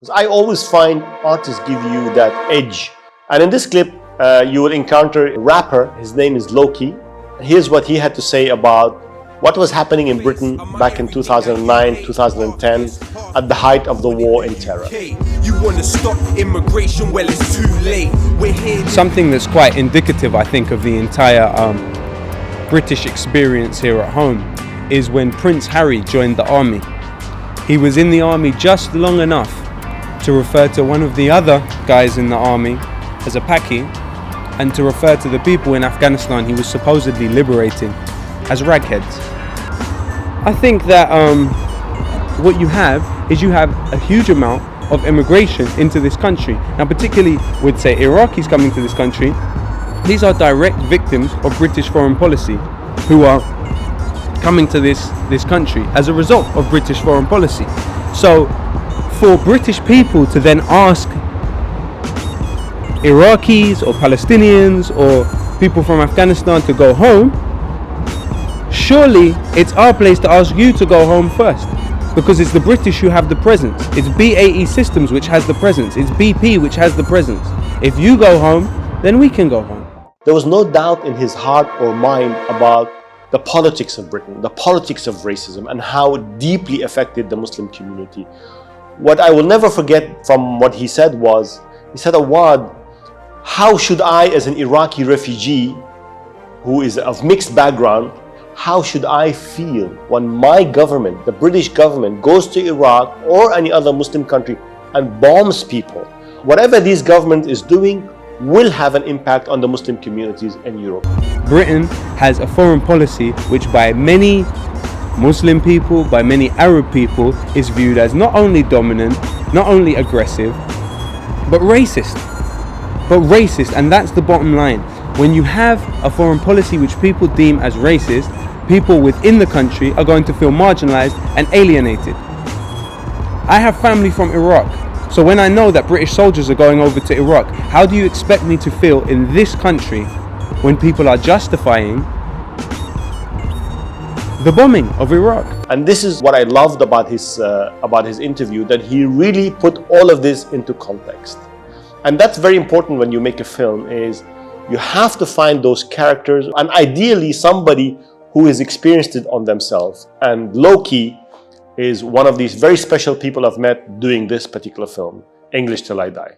I always find artists give you that edge. And in this clip, you will encounter a rapper. His name is Loki. Here's what he had to say about what was happening in Britain back in 2009, 2010, at the height of the war in terror. You want to stop immigration? Well, it's too late. We're here. Something that's quite indicative, I think, of the entire British experience here at home is when Prince Harry joined the army. He was in the army just long enough to refer to one of the other guys in the army as a Paki, and to refer to the people in Afghanistan he was supposedly liberating as ragheads. I think that what you have is you have a huge amount of immigration into this country. Now, particularly with, say, Iraqis coming to this country, these are direct victims of British foreign policy who are coming to this country as a result of British foreign policy. So for British people to then ask Iraqis or Palestinians or people from Afghanistan to go home, surely it's our place to ask you to go home first, because it's the British who have the presence. It's BAE Systems which has the presence. It's BP which has the presence. If you go home, then we can go home. There was no doubt in his heart or mind about the politics of Britain, the politics of racism, and how it deeply affected the Muslim community. What I will never forget from what he said was, he said, "Awad, how should I, as an Iraqi refugee who is of mixed background, how should I feel when my government, the British government, goes to Iraq or any other Muslim country and bombs people? Whatever this government is doing will have an impact on the Muslim communities in Europe." Britain has a foreign policy which by many Muslim people, by many Arab people, is viewed as not only dominant, not only aggressive, but racist. And that's the bottom line. When you have a foreign policy which people deem as racist, people within the country are going to feel marginalized and alienated. I have family from Iraq, so when I know that British soldiers are going over to Iraq, how do you expect me to feel in this country when people are justifying the bombing of Iraq? And this is what I loved about his interview, that he really put all of this into context. And that's very important when you make a film, is you have to find those characters, and ideally somebody who has experienced it on themselves. And Loki is one of these very special people I've met doing this particular film, English Till I Die.